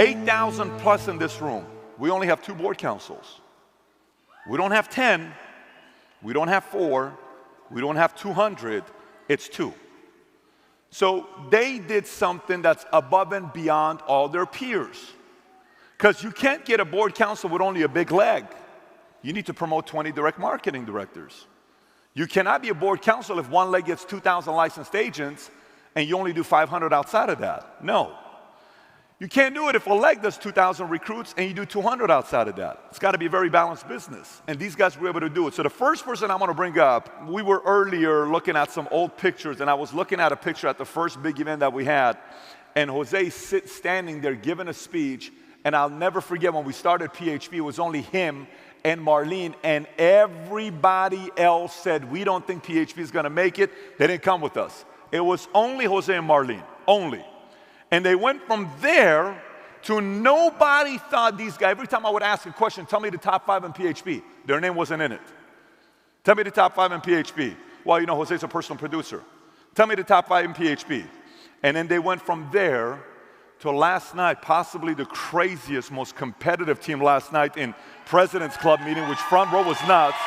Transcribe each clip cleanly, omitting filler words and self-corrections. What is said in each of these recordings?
8,000 plus in this room. We only have 2 board councils. We don't have 10. We don't have 4. We don't have 200. It's 2. So they did something that's above and beyond all their peers. Because you can't get a board council with only a big leg. You need to promote 20 direct marketing directors. You cannot be a board council if one leg gets 2,000 licensed agents and you only do 500 outside of that. No. You can't do it if a leg does 2,000 recruits and you do 200 outside of that. It's got to be a very balanced business. And these guys were able to do it. So the first person I want to bring up, we were earlier looking at some old pictures, and I was looking at a picture at the first big event that we had, and Jose standing there giving a speech, and I'll never forget when we started PHP, it was only him and Marlene, and everybody else said, we don't think PHP is going to make it. They didn't come with us. It was only Jose and Marlene, only. And they went from there to nobody thought these guys, every time I would ask a question, tell me the top 5 in PHP, their name wasn't in it. Tell me the top 5 in PHP. Well, you know, Jose's a personal producer. Tell me the top 5 in PHP. And then they went from there to last night, possibly the craziest, most competitive team last night in President's Club meeting, which front row was nuts,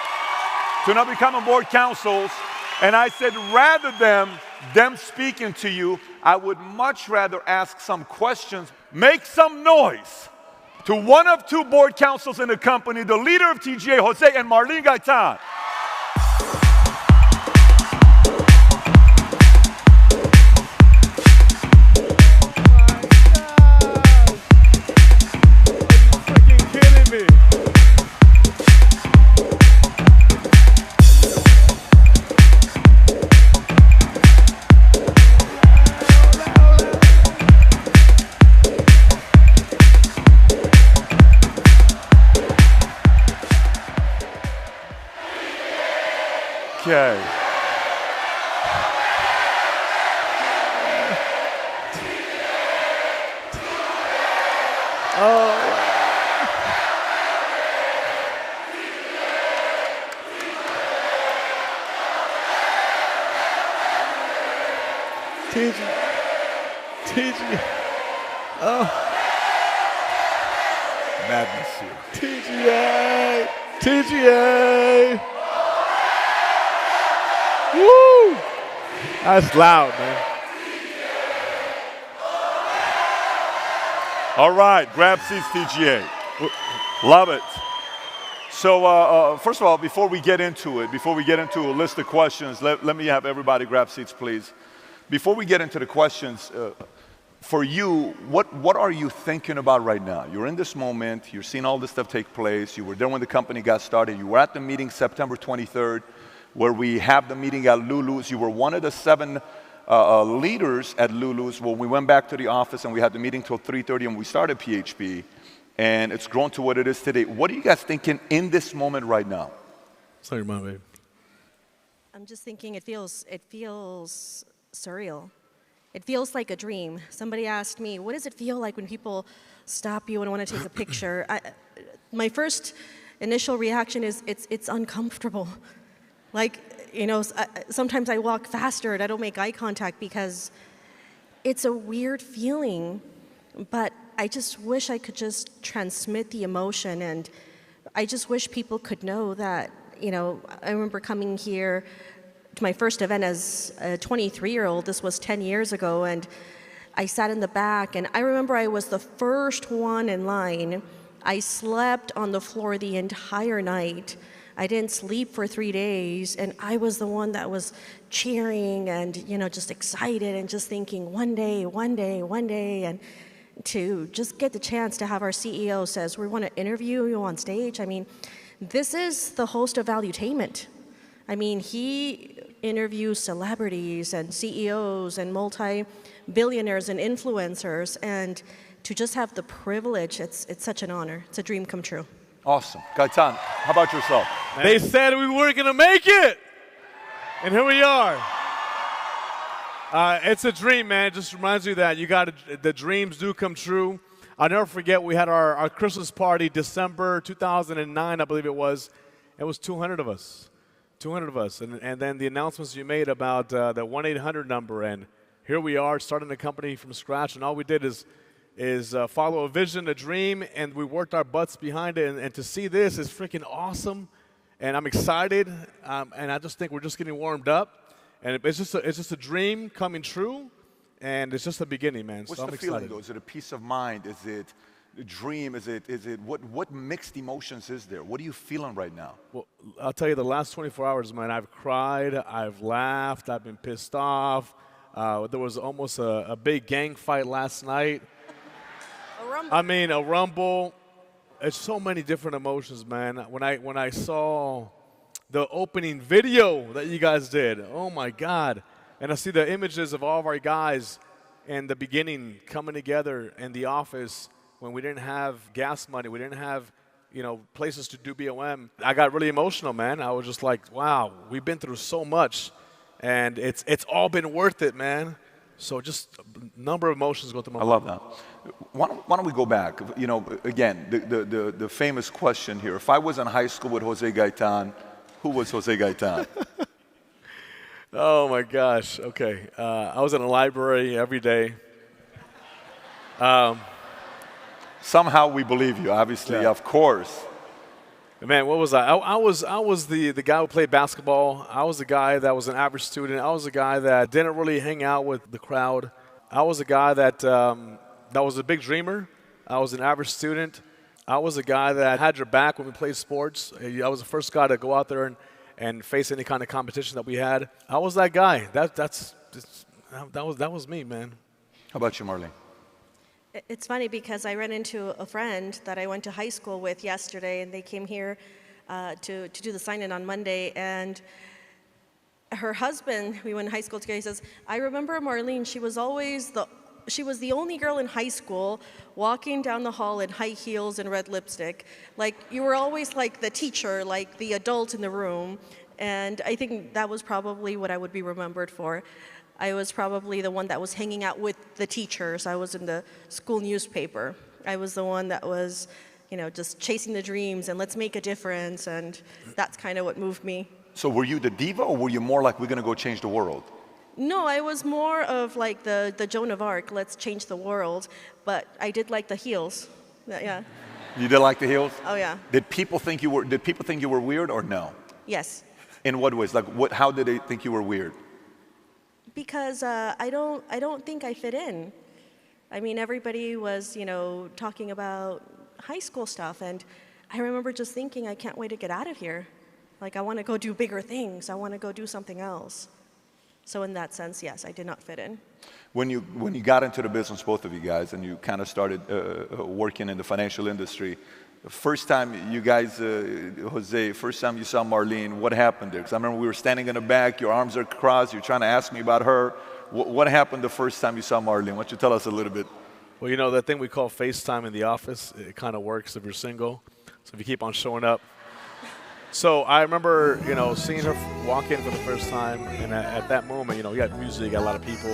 to now becoming board councils. And I said, rather than them speaking to you, I would much rather ask some questions. Make some noise to one of 2 board councils in the company, the leader of TGA, Jose, and Marlene Gaytan. Okay. TG. Oh. Madness here. TGA. Woo! That's loud, man. All right, grab seats, TGA. Love it. So first of all, before we get into a list of questions, let me have everybody grab seats, please. Before we get into the questions, for you, what are you thinking about right now? You're in this moment. You're seeing all this stuff take place. You were there when the company got started. You were at the meeting September 23rd, where we have the meeting at Lulu's. You were one of the 7 leaders at Lulu's when we went back to the office and we had the meeting till 3:30 and we started PHP. And it's grown to what it is today. What are you guys thinking in this moment right now? Sorry, my baby. I'm just thinking it feels surreal. It feels like a dream. Somebody asked me, what does it feel like when people stop you and want to take a picture? My first initial reaction is it's uncomfortable. Like, you know, sometimes I walk faster and I don't make eye contact because it's a weird feeling, but I just wish I could just transmit the emotion, and I just wish people could know that, you know, I remember coming here to my first event as a 23-year-old. This was 10 years ago, and I sat in the back, and I remember I was the first one in line. I slept on the floor the entire night. I didn't sleep for 3 days, and I was the one that was cheering and, you know, just excited and just thinking one day, and to just get the chance to have our CEO says, we want to interview you on stage. I mean, this is the host of Valuetainment. I mean, he interviews celebrities and CEOs and multi-billionaires and influencers, and to just have the privilege, it's such an honor. It's a dream come true. Awesome. Gaytan, how about yourself? They said we weren't going to make it, and here we are. It's a dream, man. It just reminds you that the dreams do come true. I'll never forget, we had our Christmas party December 2009, I believe it was. It was 200 of us. 200 of us. And then the announcements you made about the 1-800 number, and here we are starting the company from scratch, and all we did is is follow a vision, a dream, and we worked our butts behind it. And to see this is freaking awesome, and I'm excited. And I just think we're just getting warmed up, and it's just a dream coming true, and it's just the beginning, man. What's so I'm the excited. feeling, though? Is it a peace of mind? Is it a dream? Is it what mixed emotions is there? What are you feeling right now? Well, I'll tell you, the last 24 hours, man, I've cried, I've laughed, I've been pissed off. There was almost a big gang fight last night. A rumble. I mean, a rumble. It's so many different emotions, man. When I saw the opening video that you guys did, oh my God. And I see the images of all of our guys in the beginning coming together in the office when we didn't have gas money, we didn't have, places to do BOM. I got really emotional, man. I was just like, wow, we've been through so much, and it's all been worth it, man. So just a number of emotions go through my mind. I love that. Why don't we go back? Again, the famous question here. If I was in high school with Jose Gaytan, who was Jose Gaytan? Oh, my gosh. Okay. I was in a library every day. Somehow we believe you, obviously, Yeah. of course. Man, what was I? I was the guy who played basketball. I was the guy that was an average student. I was the guy that didn't really hang out with the crowd. I was a guy that was a big dreamer. I was an average student. I was a guy that had your back when we played sports. I was the first guy to go out there and face any kind of competition that we had. I was that guy. That was me, man. How about you, Marlene? It's funny because I ran into a friend that I went to high school with yesterday, and they came here to do the sign-in on Monday, and her husband, we went to high school together, he says, I remember Marlene, she was the only girl in high school walking down the hall in high heels and red lipstick. Like, you were always like the teacher, like the adult in the room, and I think that was probably what I would be remembered for. I was probably the one that was hanging out with the teachers. I was in the school newspaper. I was the one that was, just chasing the dreams and let's make a difference, and that's kind of what moved me. So were you the diva, or were you more like, we're going to go change the world? No, I was more of like the Joan of Arc, let's change the world, but I did like the heels. Yeah. You did like the heels? Oh, yeah. Did people think you were weird, or no? Yes. In what ways? Like, how did they think you were weird? Because I don't think I fit in. I mean, everybody was, talking about high school stuff, and I remember just thinking, I can't wait to get out of here. Like, I want to go do bigger things. I want to go do something else. So in that sense, yes, I did not fit in. When you got into the business, both of you guys, and you kind of started working in the financial industry, first time you guys, Jose, first time you saw Marlene, what happened there? Because I remember we were standing in the back, your arms are crossed, you're trying to ask me about her. What happened the first time you saw Marlene? Why don't you tell us a little bit? Well, that thing we call FaceTime in the office, it kind of works if you're single. So if you keep on showing up. So I remember, seeing her walk in for the first time, and at that moment, you got music, you got a lot of people.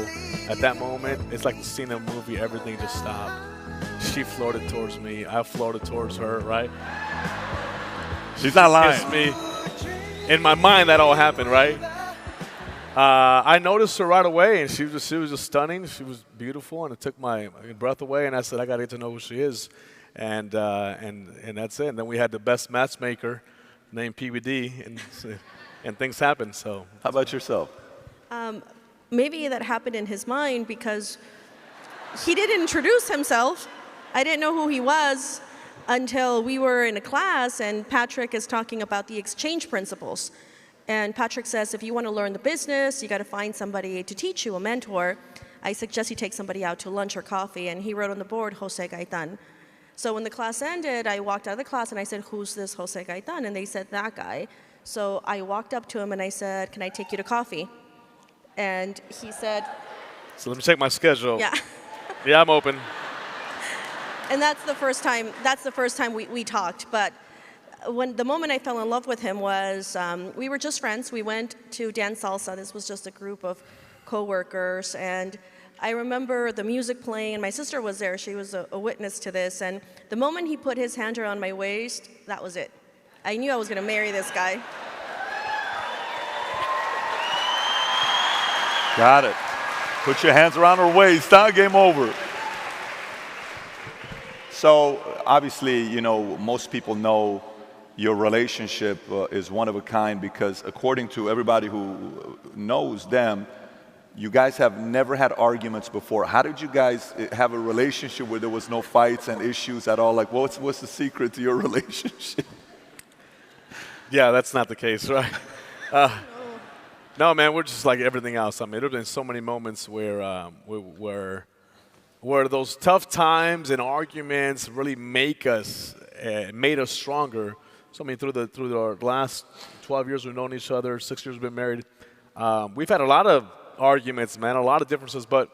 At that moment, it's like the scene of a movie, everything just stopped. She floated towards me, I floated towards her, right? She's not lying. Kissed me. In my mind, that all happened, right? I noticed her right away, and she was just stunning. She was beautiful, and it took my breath away, and I said, I got to get to know who she is. And that's it. And then we had the best matchmaker named PBD, and things happened. So, how about yourself? Maybe that happened in his mind because he didn't introduce himself. I didn't know who he was until we were in a class, and Patrick is talking about the exchange principles. And Patrick says, if you want to learn the business, you got to find somebody to teach you, a mentor. I suggest you take somebody out to lunch or coffee, and he wrote on the board, Jose Gaytan. So when the class ended, I walked out of the class and I said, who's this Jose Gaytan? And they said, that guy. So I walked up to him and I said, can I take you to coffee? And he said, so let me check my schedule. yeah. Yeah, I'm open. And that's the first time we talked. But the moment I fell in love with him was, we were just friends. We went to dance salsa. This was just a group of coworkers, and I remember the music playing, and my sister was there. She was a witness to this. And the moment he put his hand around my waist, that was it. I knew I was going to marry this guy. Got it. Put your hands around her waist. Game over. So obviously, you know, most people know your relationship is one of a kind because according to everybody who knows them, you guys have never had arguments before. How did you guys have a relationship where there was no fights and issues at all? Like, what's the secret to your relationship? Yeah, that's not the case, right? No, man, we're just like everything else. I mean, there have been so many moments where those tough times and arguments really made us stronger. So I mean, through our last 12 years we've known each other, 6 years we've been married, we've had a lot of arguments, man, a lot of differences, but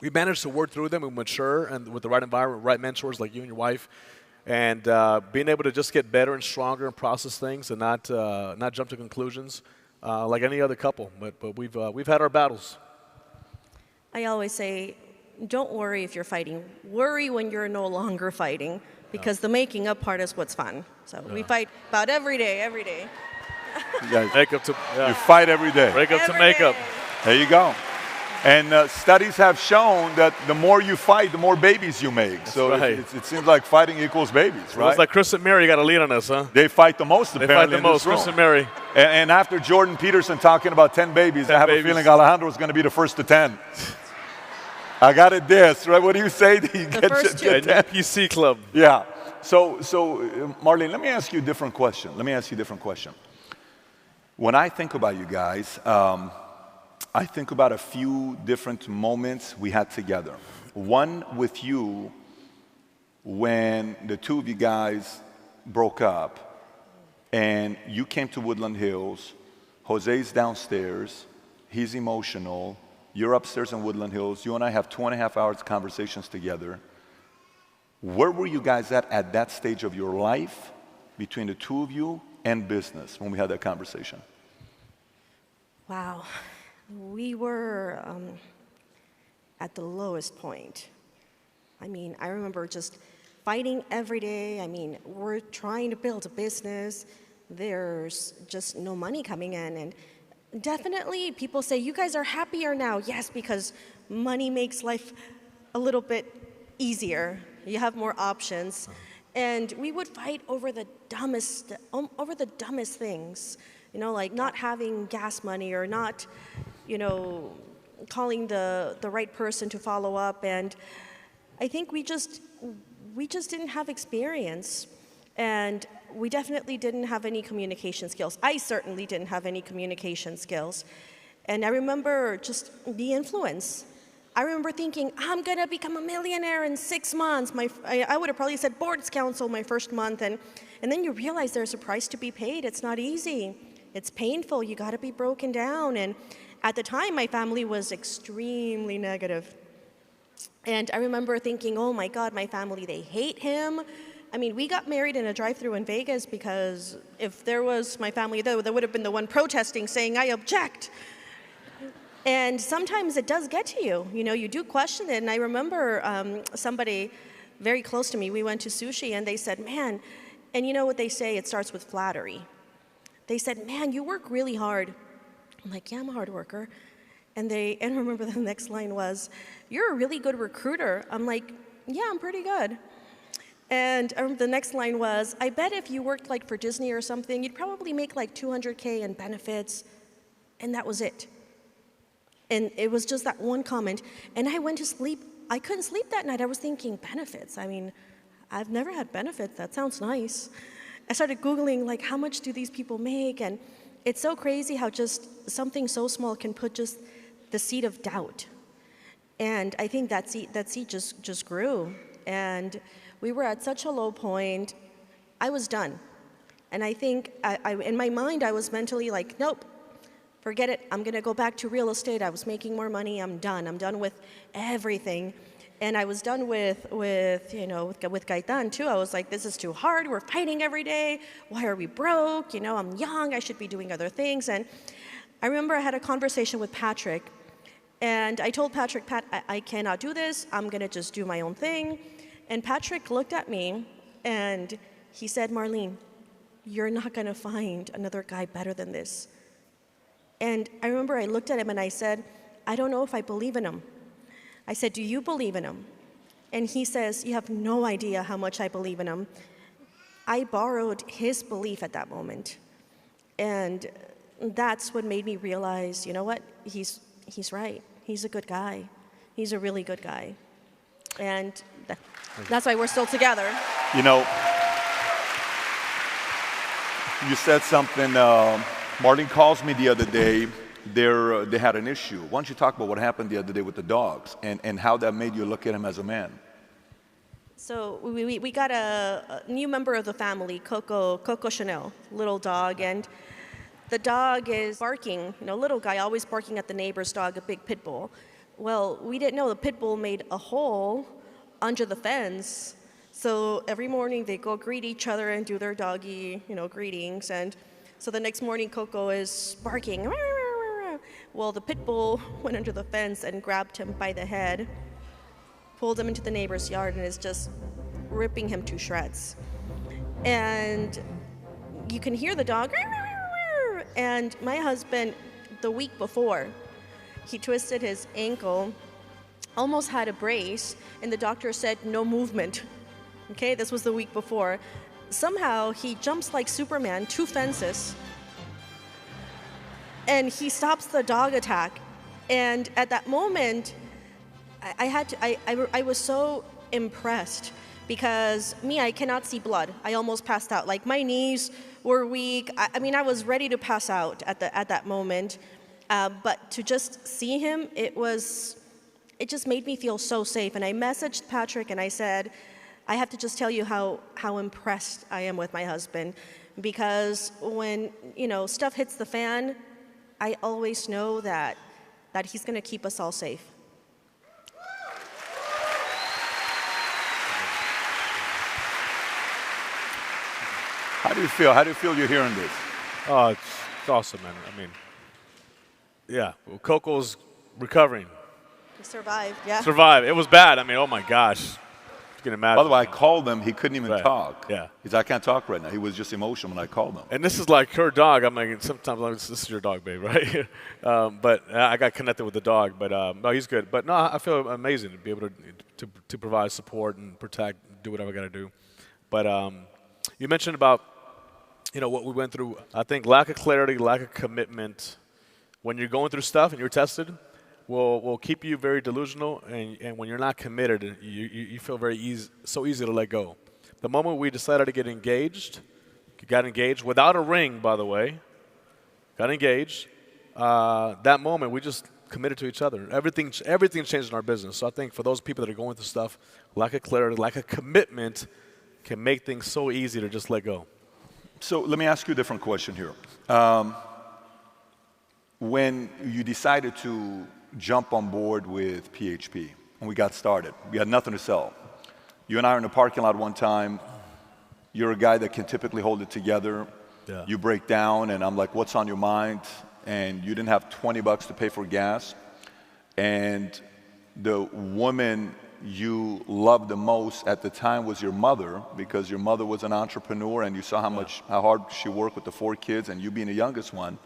we managed to work through them and mature, and with the right environment, right mentors like you and your wife, and being able to just get better and stronger and process things and not jump to conclusions like any other couple. But we've had our battles. I always say, don't worry if you're fighting. Worry when you're no longer fighting, because the making up part is what's fun. So we fight about every day. You guys, Make up to you fight every day. break up to Every make up. day. There you go. And studies have shown that the more you fight, the more babies you make. So right. it seems like fighting equals babies, right? It's like Chris and Mary got a lead on us, huh? They fight the most, They apparently, fight the most, in this Chris room. and Mary. And after Jordan Peterson talking about 10 babies, 10 I have babies. a feeling Alejandro is going to be the first to 10. I got it this, right? What do you say? You get first two. your 10? PC Club. Yeah. So Marlene, let me ask you a different question. When I think about you guys, I think about a few different moments we had together. One with you when the two of you guys broke up and you came to Woodland Hills. Jose's downstairs. He's emotional. You're upstairs in Woodland Hills. You and I have 2.5 hours conversations together. Where were you guys at that stage of your life between the two of you and business when we had that conversation? Wow. We were at the lowest point. I mean, I remember just fighting every day. I mean, we're trying to build a business. There's just no money coming in. And definitely people say, you guys are happier now. Yes, because money makes life a little bit easier. You have more options. And we would fight over the dumbest things. You know, like not having gas money or not, you know, calling the right person to follow up. And I think we just didn't have experience. And we definitely didn't have any communication skills. I certainly didn't have any communication skills. And I remember just the influence. I remember thinking, I'm gonna become a millionaire in 6 months. I would have probably said boards council my first month. And then you realize there's a price to be paid. It's not easy. It's painful. You gotta be broken down. And at the time, my family was extremely negative. And I remember thinking, oh my God, my family, they hate him. I mean, we got married in a drive-thru in Vegas because if there was my family there, there would have been the one protesting saying, I object. And sometimes it does get to you. You know, you do question it. And I remember somebody very close to me, we went to sushi and they said, man, and you know what they say, it starts with flattery. They said, man, you work really hard. I'm like, yeah, I'm a hard worker. And remember the next line was, you're a really good recruiter. I'm like, yeah, I'm pretty good. And the next line was, I bet if you worked like for Disney or something, you'd probably make like $200K in benefits. And that was it. And it was just that one comment. And I went to sleep. I couldn't sleep that night. I was thinking, benefits? I mean, I've never had benefits. That sounds nice. I started Googling, like, how much do these people make? And it's so crazy how just something so small can put just the seed of doubt. And I think that seed just grew. And we were at such a low point. I was done. And I think in my mind, I was mentally like, nope, forget it. I'm going to go back to real estate. I was making more money. I'm done. I'm done with everything. And I was done with Gaytan too. I was like, this is too hard. We're fighting every day. Why are we broke? You know, I'm young. I should be doing other things. And I remember I had a conversation with Patrick. And I told Patrick, Pat, I cannot do this. I'm going to just do my own thing. And Patrick looked at me and he said, Marlene, you're not going to find another guy better than this. And I remember I looked at him and I said, I don't know if I believe in him. I said, do you believe in him? And he says, you have no idea how much I believe in him. I borrowed his belief at that moment. And that's what made me realize, you know what? He's right. He's a good guy. He's a really good guy. And that's why we're still together. You know, you said something, Marlene calls me the other day, they had an issue. Why don't you talk about what happened the other day with the dogs and how that made you look at him as a man? So we got a new member of the family, Coco Chanel, little dog, and the dog is barking, little guy always barking at the neighbor's dog, a big pit bull. Well, we didn't know the pit bull made a hole under the fence. So every morning they go greet each other and do their doggy, greetings. And so the next morning Coco is barking. Well, the pit bull went under the fence and grabbed him by the head, pulled him into the neighbor's yard, and is just ripping him to shreds. And you can hear the dog. And my husband, the week before, he twisted his ankle, almost had a brace, and the doctor said no movement. Okay, this was the week before. Somehow he jumps like Superman 2 fences, and he stops the dog attack. And at that moment, I was so impressed because I cannot see blood. I almost passed out. Like my knees were weak. I was ready to pass out at that moment. But to just see him, it just made me feel so safe. And I messaged Patrick and I said, I have to just tell you how impressed I am with my husband, because when stuff hits the fan, I always know that he's going to keep us all safe. How do you feel? How do you feel you're hearing this? Oh, it's awesome, man. Yeah, well, Coco's recovering. He survived, yeah. Survived. It was bad. Oh my gosh. You can imagine. By the way, I called him. He couldn't even talk. Yeah. He said, I can't talk right now. He was just emotional when I called him. And this is like her dog. Sometimes this is your dog, babe, right? But I got connected with the dog. But no, he's good. But no, I feel amazing to be able to provide support and protect, do whatever I got to do. But you mentioned about what we went through. I think lack of clarity, lack of commitment. When you're going through stuff and you're tested, will keep you very delusional, and when you're not committed, you feel so easy to let go. The moment we decided to get engaged, got engaged without a ring, by the way, got engaged, that moment we just committed to each other. Everything changed in our business. So I think for those people that are going through stuff, lack of clarity, lack of commitment can make things so easy to just let go. So let me ask you a different question here. When you decided to jump on board with PHP and we got started, we had nothing to sell. You and I were in the parking lot one time. You're a guy that can typically hold it together. Yeah. You break down and I'm like, what's on your mind? And you didn't have $20 to pay for gas. And the woman you loved the most at the time was your mother, because your mother was an entrepreneur and you saw how hard she worked with the 4 kids, and you being the youngest one.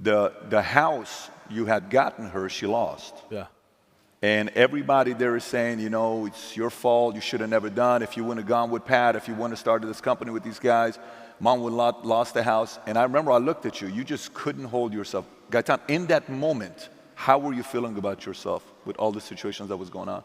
The house you had gotten her, she lost. Yeah. And everybody there is saying, it's your fault, you should have never done. If you wouldn't have gone with Pat, if you wouldn't have started this company with these guys, Mom would have lost the house. And I remember I looked at you, you just couldn't hold yourself. Gaytan, in that moment, how were you feeling about yourself with all the situations that was going on?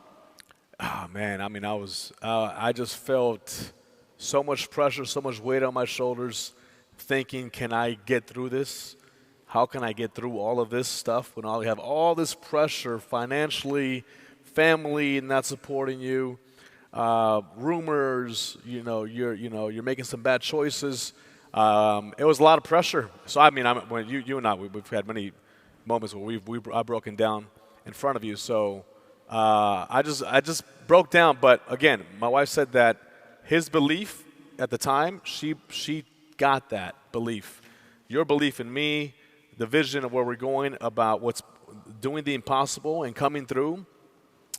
Oh, man, I just felt so much pressure, so much weight on my shoulders, thinking, can I get through this? How can I get through all of this stuff when I have all this pressure financially, family not supporting you, rumors, you're making some bad choices. It was a lot of pressure. So when you and I, we've had many moments where I've broken down in front of you. So I just broke down. But again, my wife said that his belief at the time, she got that belief. Your belief in me, the vision of where we're going, about what's doing the impossible and coming through,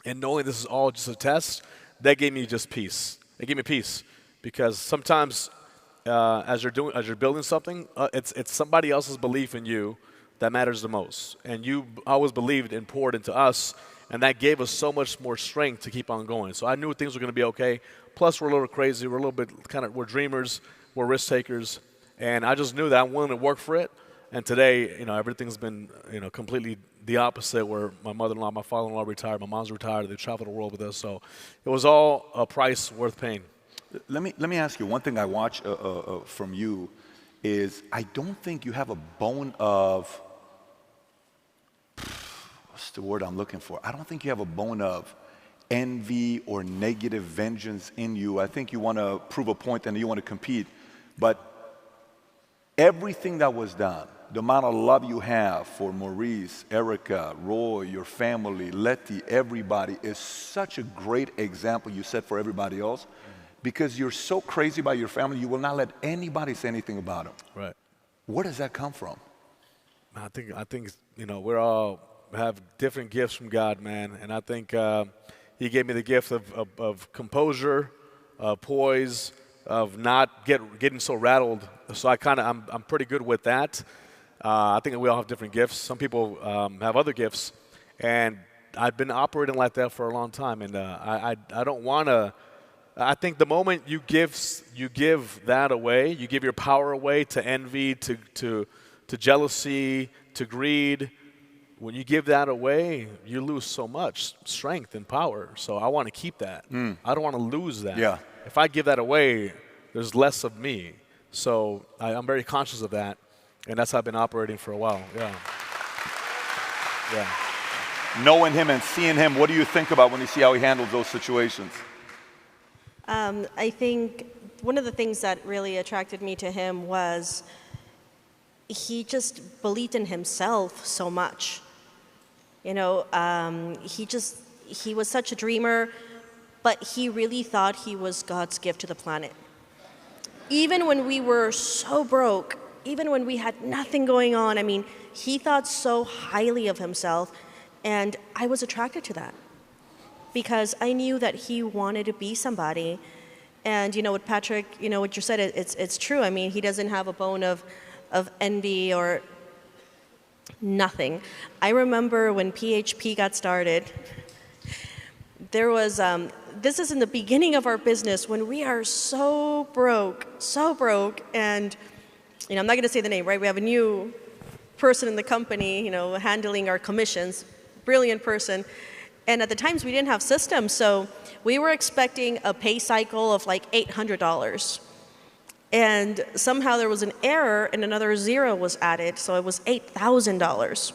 and knowing this is all just a test, that gave me just peace. It gave me peace, because sometimes as you're building something, it's somebody else's belief in you that matters the most. And you always believed and poured into us, and that gave us so much more strength to keep on going. So I knew things were going to be okay. Plus, we're a little crazy. We're a little bit we're dreamers. We're risk takers. And I just knew that I'm willing to work for it. And today, everything's been, completely the opposite, where my mother-in-law, my father-in-law retired, my mom's retired. They traveled the world with us. So it was all a price worth paying. Let me ask you, one thing I watch from you is I don't think you have a bone of, what's the word I'm looking for? I don't think you have a bone of envy or negative vengeance in you. I think you want to prove a point and you want to compete. But everything that was done, the amount of love you have for Maurice, Erica, Roy, your family, Letty, everybody is such a great example you set for everybody else, because you're so crazy about your family, you will not let anybody say anything about them. Right. Where does that come from? I think we're all have different gifts from God, man, and I think He gave me the gift of composure, poise, of not getting so rattled. So I'm pretty good with that. I think we all have different gifts. Some people have other gifts, and I've been operating like that for a long time. And I don't want to. I think the moment you give that away, you give your power away to envy, to jealousy, to greed. When you give that away, you lose so much strength and power. So I want to keep that. I don't want to lose that. Yeah. If I give that away, there's less of me. So I'm very conscious of that, and that's how I've been operating for a while. Yeah. Yeah. Knowing him and seeing him, what do you think about when you see how he handles those situations? I think one of the things that really attracted me to him was he just believed in himself so much. He was such a dreamer, but he really thought he was God's gift to the planet. Even when we were so broke, even when we had nothing going on, he thought so highly of himself, and I was attracted to that because I knew that he wanted to be somebody. And with Patrick, what you said, it's true. He doesn't have a bone of envy or nothing. I remember when PHP got started, there was, this is in the beginning of our business when we are so broke, and I'm not going to say the name, right? We have a new person in the company, handling our commissions, brilliant person. And at the times we didn't have systems, so we were expecting a pay cycle of like $800. And somehow there was an error and another zero was added, so it was $8,000.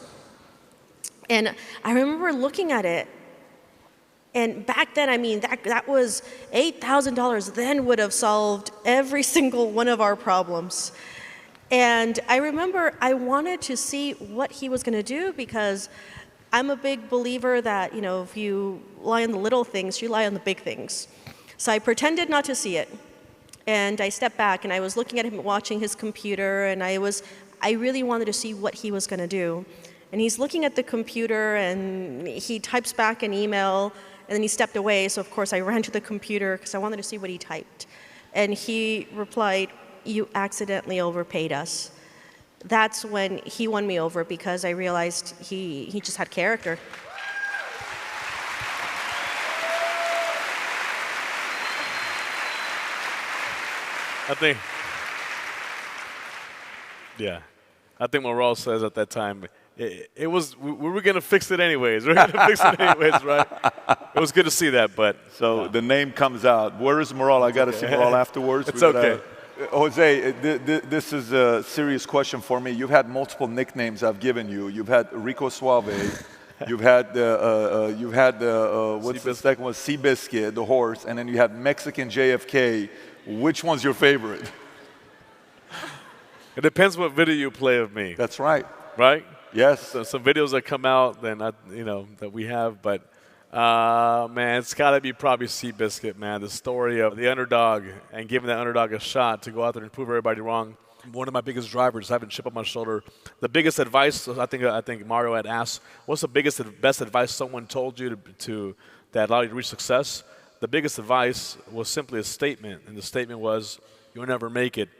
And I remember looking at it, and back then, that was $8,000 then would have solved every single one of our problems. And I remember I wanted to see what he was going to do, because I'm a big believer that, if you lie on the little things, you lie on the big things. So I pretended not to see it. And I stepped back, and I was looking at him watching his computer, and I really wanted to see what he was going to do. And he's looking at the computer, and he types back an email, and then he stepped away. So, of course, I ran to the computer because I wanted to see what he typed. And he replied, "You accidentally overpaid us." That's when he won me over, because I realized he just had character. I think what Raul says at that time, it was, we were going to fix it anyways. We were going to fix it anyways, right? It was good to see that, but. So the name comes out. Where is Moral? I got to see Moral afterwards. It's okay. Jose, this is a serious question for me. You've had multiple nicknames I've given you. You've had Rico Suave. You've had what's the second one? Seabiscuit, the horse, and then you had Mexican JFK. Which one's your favorite? It depends what video you play of me. That's right. Right? Yes. So some videos that come out, then that we have, but man, it's got to be probably Seabiscuit, man. The story of the underdog and giving that underdog a shot to go out there and prove everybody wrong. One of my biggest drivers, having a chip on my shoulder. The biggest advice, I think Mario had asked, what's the best advice someone told you that allowed you to reach success? The biggest advice was simply a statement, and the statement was, "You'll never make it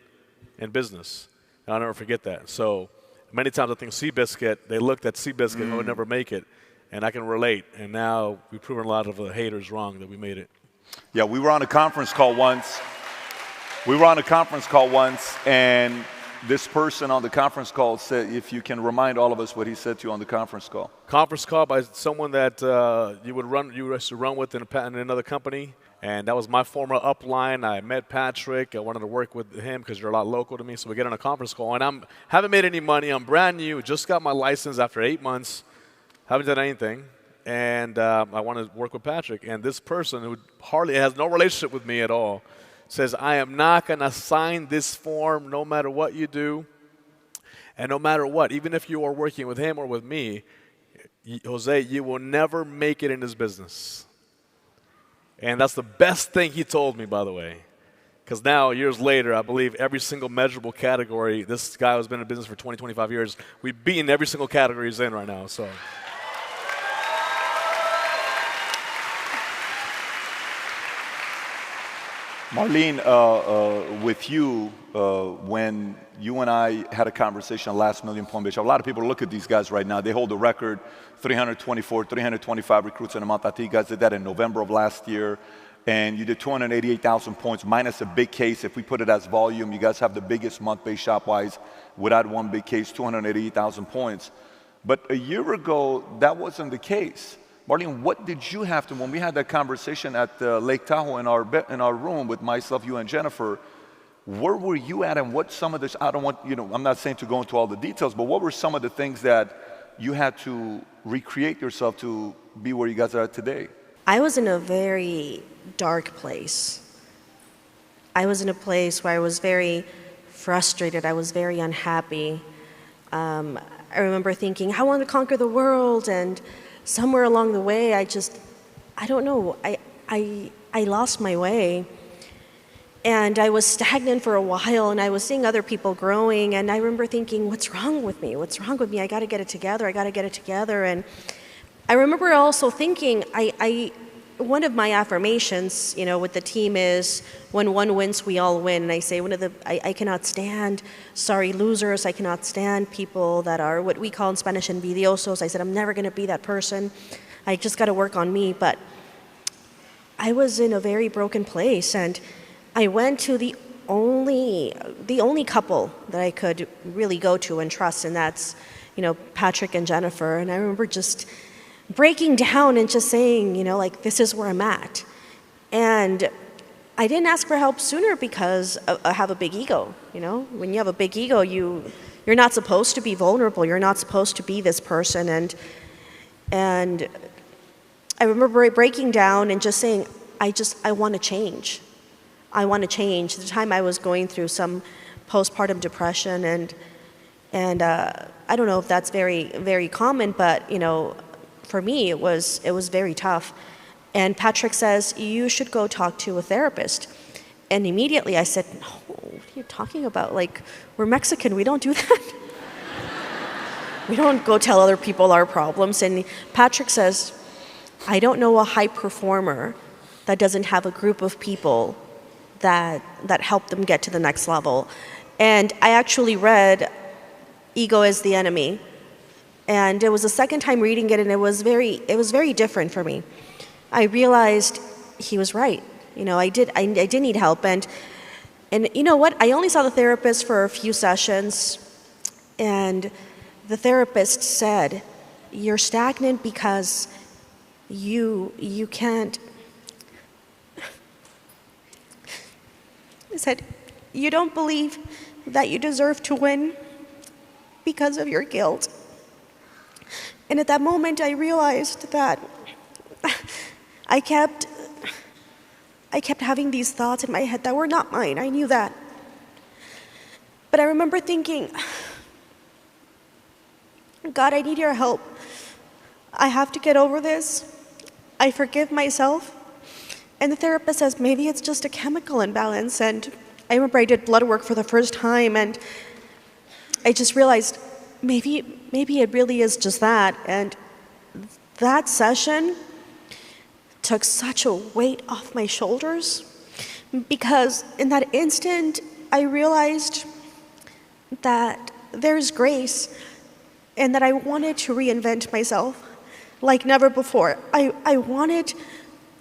in business." And I'll never forget that. So many times I think Seabiscuit, they looked at Seabiscuit, who would never make it. And I can relate. And now we've proven a lot of the haters wrong that we made it. Yeah, we were on a conference call once. And this person on the conference call said, if you can remind all of us what he said to you on the conference call. Conference call by someone that you used to run with in another company. And that was my former upline. I met Patrick. I wanted to work with him because you're a lot local to me. So we get on a conference call. And I haven't made any money. I'm brand new. Just got my license after 8 months. Haven't done anything. And I want to work with Patrick. And this person who hardly has no relationship with me at all says, I am not going to sign this form no matter what you do. And no matter what, even if you are working with him or with me, Jose, you will never make it in this business. And that's the best thing he told me, by the way. Because now, years later, I believe every single measurable category, this guy who's been in business for 20, 25 years, we've beaten every single category he's in right now. So. Marlene, with you, when you and I had a conversation last Million Point Bishop, a lot of people look at these guys right now. They hold the record, 324, 325 recruits in a month. I think you guys did that in November of last year. And you did 288,000 points minus a big case. If we put it as volume, you guys have the biggest month base shop-wise without one big case, 288,000 points. But a year ago, that wasn't the case. Marlene, what did you have to, when we had that conversation at Lake Tahoe in our room with myself, you, and Jennifer, where were you at, and what some of this, I don't want, I'm not saying to go into all the details, but what were some of the things that you had to recreate yourself to be where you guys are at today? I was in a very dark place. I was in a place where I was very frustrated. I was very unhappy. I remember thinking, I want to conquer the world, and somewhere along the way, I don't know, I lost my way. And I was stagnant for a while, and I was seeing other people growing, and I remember thinking, what's wrong with me? What's wrong with me? I got to get it together. I got to get it together. And I remember also thinking, one of my affirmations, with the team is, when one wins, we all win. And I say, I cannot stand sorry losers. I cannot stand people that are what we call in Spanish envidiosos. I said, I'm never going to be that person. I just got to work on me. But I was in a very broken place, and I went to the only couple that I could really go to and trust, and that's, Patrick and Jennifer. And I remember just breaking down and just saying, this is where I'm at. And I didn't ask for help sooner because I have a big ego. When you have a big ego, you're not supposed to be vulnerable. You're not supposed to be this person. And I remember breaking down and just saying, I want to change. I want to change. At the time I was going through some postpartum depression, and I don't know if that's very, very common, but for me, it was very tough. And Patrick says, you should go talk to a therapist. And immediately I said, no, what are you talking about? We're Mexican, we don't do that. We don't go tell other people our problems. And Patrick says, I don't know a high performer that doesn't have a group of people that help them get to the next level. And I actually read Ego is the Enemy. And it was the second time reading it, and it was very different for me. I realized he was right. I did need help, and you know what? I only saw the therapist for a few sessions, and the therapist said, "You're stagnant because you can't." He said, "You don't believe that you deserve to win because of your guilt." And at that moment, I realized that I kept having these thoughts in my head that were not mine. I knew that. But I remember thinking, God, I need your help. I have to get over this. I forgive myself. And the therapist says, maybe it's just a chemical imbalance. And I remember I did blood work for the first time, and I just realized, maybe it really is just that. And that session took such a weight off my shoulders, because in that instant, I realized that there's grace and that I wanted to reinvent myself. like never before. I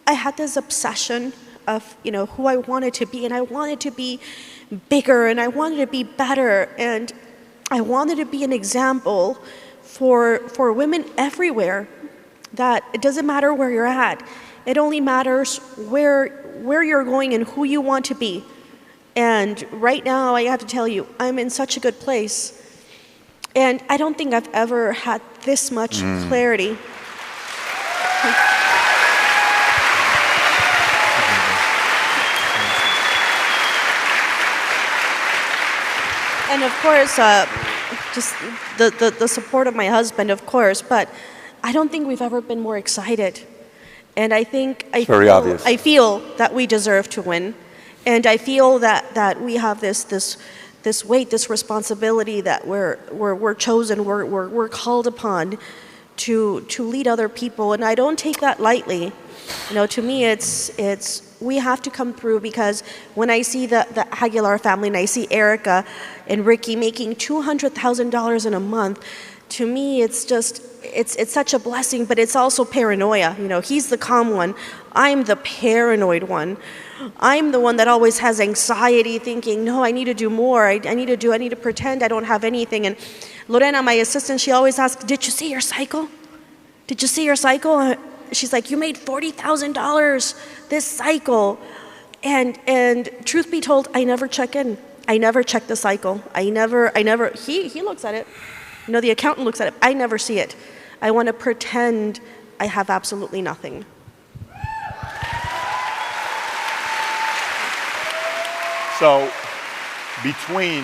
had this obsession of, who I wanted to be, and I wanted to be bigger, and I wanted to be better, and I wanted to be an example for women everywhere, that it doesn't matter where you're at. It only matters where you're going and who you want to be. And right now, I have to tell you, I'm in such a good place. And I don't think I've ever had this much clarity. And of course, just the support of my husband, of course, but I don't think we've ever been more excited. And I feel that we deserve to win. And I feel that we have this weight, this responsibility, that we're chosen, we're called upon to lead other people. And I don't take that lightly. To me, it's we have to come through, because when I see the Aguilar family and I see Erica and Ricky making $200,000 in a month, to me, it's such a blessing, but it's also paranoia. He's the calm one. I'm the paranoid one. I'm the one that always has anxiety, thinking, no, I need to do more. I need to pretend I don't have anything. And Lorena, my assistant, she always asks, did you see your cycle? Did you see your cycle? She's like, you made $40,000 this cycle. And truth be told, I never check in. I never check the cycle. He looks at it. The accountant looks at it. I never see it. I want to pretend I have absolutely nothing. So, between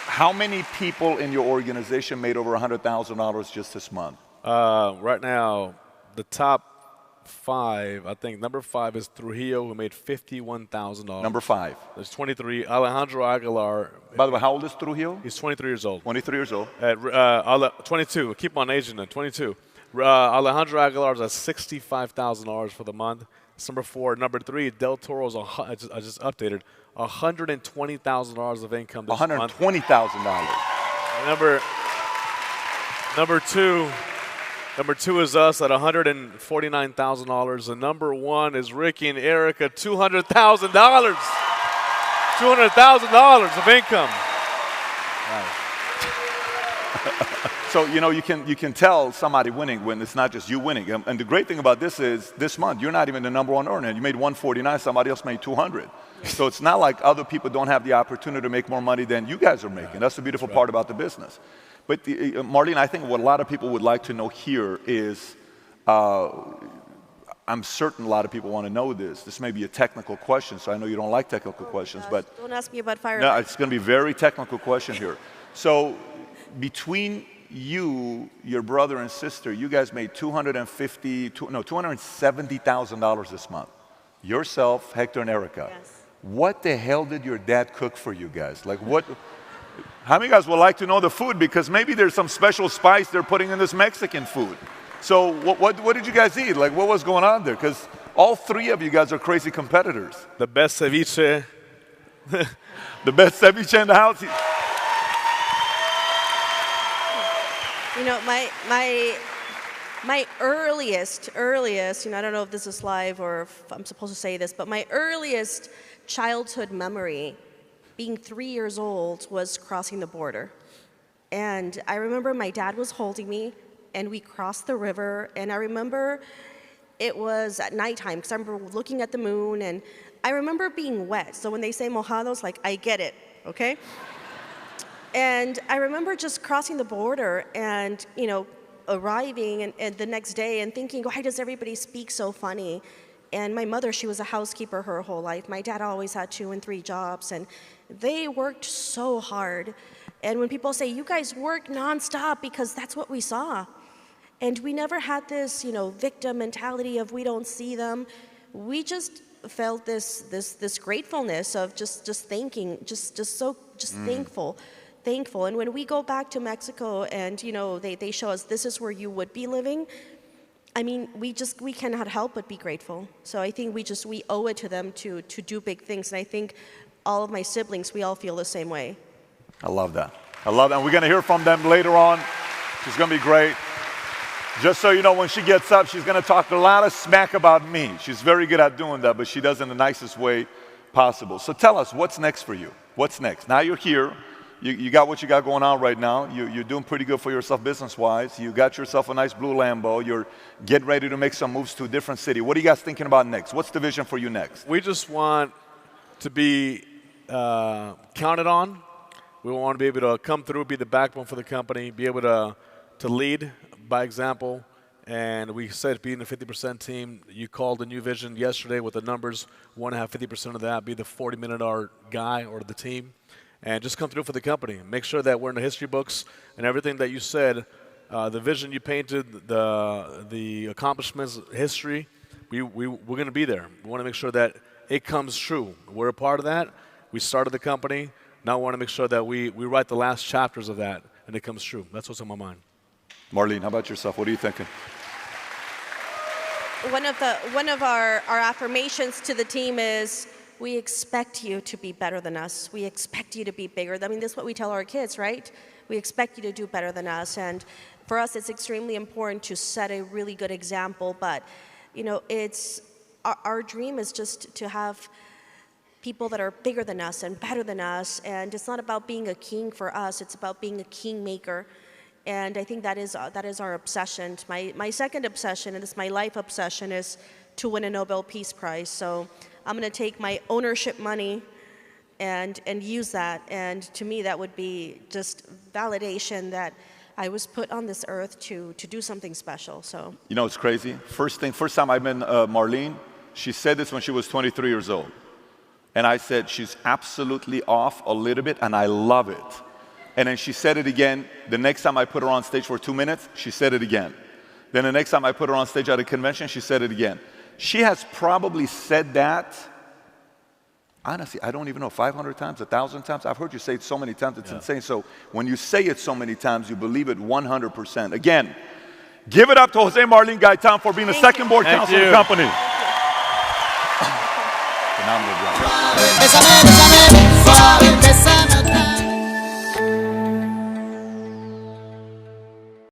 how many people in your organization made over $100,000 just this month? Right now, the top 5, I think number 5 is Trujillo, who made $51,000. Number 5. There's 23. Alejandro Aguilar. By the way, how old is Trujillo? He's 23 years old. 23 years old. 22. Keep on aging then. 22. Alejandro Aguilar is at $65,000 for the month. That's number 4. Number 3, Del Toro's, I just updated, $120,000 of income this month. $120,000. Number 2 is us at $149,000. And number 1 is Ricky and Erica, $200,000. $200,000 of income. Right. So, you can tell somebody winning when it's not just you winning. And the great thing about this is, this month, you're not even the number 1 earner. You made $149, somebody else made $200. So it's not like other people don't have the opportunity to make more money than you guys are making. That's the beautiful part about the business. But Marlene, I think what a lot of people would like to know here is, I'm certain a lot of people want to know this. This may be a technical question, so I know you don't like technical questions, but don't ask me about fire. No, it's going to be a very technical question here. So, between you, your brother and sister, you guys made $270,000 this month. Yourself, Hector, and Erica. Yes. What the hell did your dad cook for you guys? Like what? How many guys would like to know the food? Because maybe there's some special spice they're putting in this Mexican food. So what did you guys eat? Like what was going on there? Because all 3 of you guys are crazy competitors. The best ceviche. The best ceviche in the house. My earliest, I don't know if this is live or if I'm supposed to say this, but my earliest childhood memory, being 3 years old, was crossing the border. And I remember my dad was holding me, and we crossed the river, and I remember it was at nighttime, because I remember looking at the moon, and I remember being wet. So when they say mojados, like, I get it, okay? And I remember just crossing the border and, arriving and the next day and thinking, why does everybody speak so funny? And my mother, she was a housekeeper her whole life. My dad always had 2 and 3 jobs, and they worked so hard. And when people say, you guys work nonstop, because that's what we saw. And we never had this, victim mentality of we don't see them. We just felt this gratefulness of just thanking, thankful. And when we go back to Mexico and, they show us this is where you would be living, I mean, we cannot help but be grateful. So I think we owe it to them to do big things. And I think all of my siblings, we all feel the same way. I love that. And we're going to hear from them later on. It's going to be great. Just so you know, when she gets up, she's going to talk a lot of smack about me. She's very good at doing that, but she does it in the nicest way possible. So tell us, what's next for you? What's next? Now you're here. You got what you got going on right now. You're doing pretty good for yourself business-wise. You got yourself a nice blue Lambo. You're getting ready to make some moves to a different city. What are you guys thinking about next? What's the vision for you next? We just want to be counted on. We want to be able to come through, be the backbone for the company, be able to lead by example. And we said being a 50% team, you called a new vision yesterday with the numbers. We want to have 50% of that be the 40-minute guy or the team. And just come through for the company. Make sure that we're in the history books and everything that you said, the vision you painted, the accomplishments, history, we're going to be there. We want to make sure that it comes true. We're a part of that. We started the company. Now we want to make sure that we write the last chapters of that and it comes true. That's what's on my mind. Marlene, how about yourself? What are you thinking? One of our affirmations to the team is, we expect you to be better than us. We expect you to be bigger. I mean, this is what we tell our kids, right? We expect you to do better than us. And for us, it's extremely important to set a really good example. But, you know, it's our dream is just to have people that are bigger than us and better than us. And it's not about being a king for us. It's about being a kingmaker. And I think that is our obsession. My second obsession, and this is my life obsession, is to win a Nobel Peace Prize. So I'm going to take my ownership money and use that. And to me, that would be just validation that I was put on this earth to do something special. So you know, it's crazy. First time I met Marlene, she said this when she was 23 years old. And I said, she's absolutely off a little bit, and I love it. And then she said it again. The next time I put her on stage for 2 minutes, she said it again. Then the next time I put her on stage at a convention, she said it again. She has probably said that, honestly, I don't even know, 500 times, 1,000 times? I've heard you say it so many times, it's insane. So when you say it so many times, you believe it 100%. Again, give it up to Jose Marlene Gaytan for being the second board counsel of the company. Phenomenal job.